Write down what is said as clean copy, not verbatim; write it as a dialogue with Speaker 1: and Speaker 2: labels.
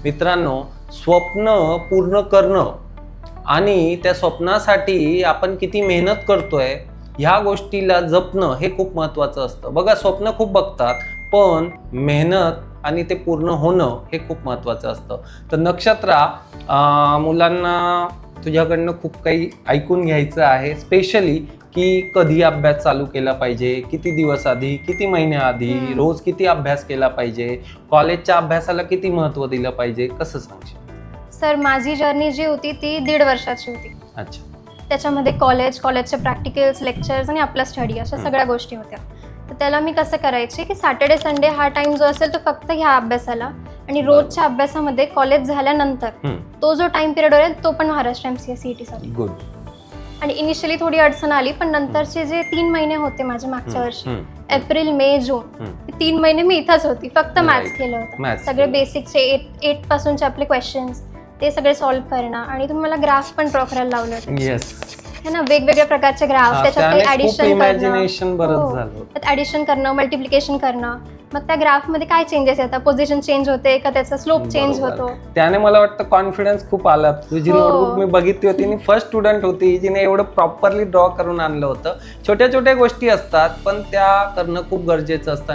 Speaker 1: मित्रांनो, स्वप्न पूर्ण करणं आणि त्या स्वप्नासाठी आपण किती मेहनत करतोय ह्या गोष्टीला जपणं हे खूप महत्त्वाचं असतं. बघा, स्वप्न खूप बघतात, पण मेहनत आणि ते पूर्ण होणं हे खूप महत्त्वाचं असतं. तर नक्षत्रा, मुलांना तुझ्याकडनं खूप काही ऐकून घ्यायचं आहे, स्पेशली की कधी अभ्यास चालू केला पाहिजे, किती दिवस आधी, किती महिन्याआधी, रोज किती अभ्यास केला पाहिजे, कॉलेजच्या अभ्यासाला किती महत्त्व दिलं पाहिजे, कसं सांगशील?
Speaker 2: सर, माझी जर्नी जी होती ती 1.5 वर्षाची होती.
Speaker 1: अच्छा.
Speaker 2: त्याच्यामध्ये कॉलेजचे प्रॅक्टिकल्स, लेक्चर्स आणि आपला स्टडी अशा सगळ्या गोष्टी होत्या. तर त्याला मी कसं करायचे की सॅटर्डे संडे हा टाइम जो असेल तो फक्त ह्या अभ्यासाला, आणि रोजच्या अभ्यासामध्ये कॉलेज झाल्यानंतर तो जो टाइम पिरियड होईल तो पण महाराष्ट्र MCA CET साठी.
Speaker 1: गुड.
Speaker 2: आणि इनिशियली थोडी अडचण आली, पण नंतरचे जे 3 महिने होते माझे मागच्या वर्षी, एप्रिल, मे, जून, 3 महिने मी इथंच होती, फक्त मॅथ्स केलं होतं. सगळे बेसिकचे 8 पासूनचे आपले क्वेश्चन्स ते सगळे सॉल्व्ह करणं, आणि तुम्ही मला ग्राफ पण ड्रॉ करायला लावलं होतं.
Speaker 1: येस.
Speaker 2: है ना, वेगवेगळ्या प्रकारचे ग्राफ, त्याच्यात काही ऍडिशन
Speaker 1: इमॅजिनेशन बरंच झालं.
Speaker 2: त्यात ऍडिशन करणं, मल्टिप्लिकेशन करणं, मग त्या ग्राफमध्ये काय चेंजेस येतात, पोझिशन चेंज होते का, त्याचा स्लोप चेंज होतो.
Speaker 1: त्याने मला वाटतं कॉन्फिडन्स खूप आला. तुझी नोटबुक मी बघितली होती आणि फर्स्ट स्टुडंट होती जिने एवढं प्रॉपरली ड्रॉ करून आणलं होतं. छोट्या छोट्या गोष्टी असतात, पण त्या करणं खूप गरजेचं असतं.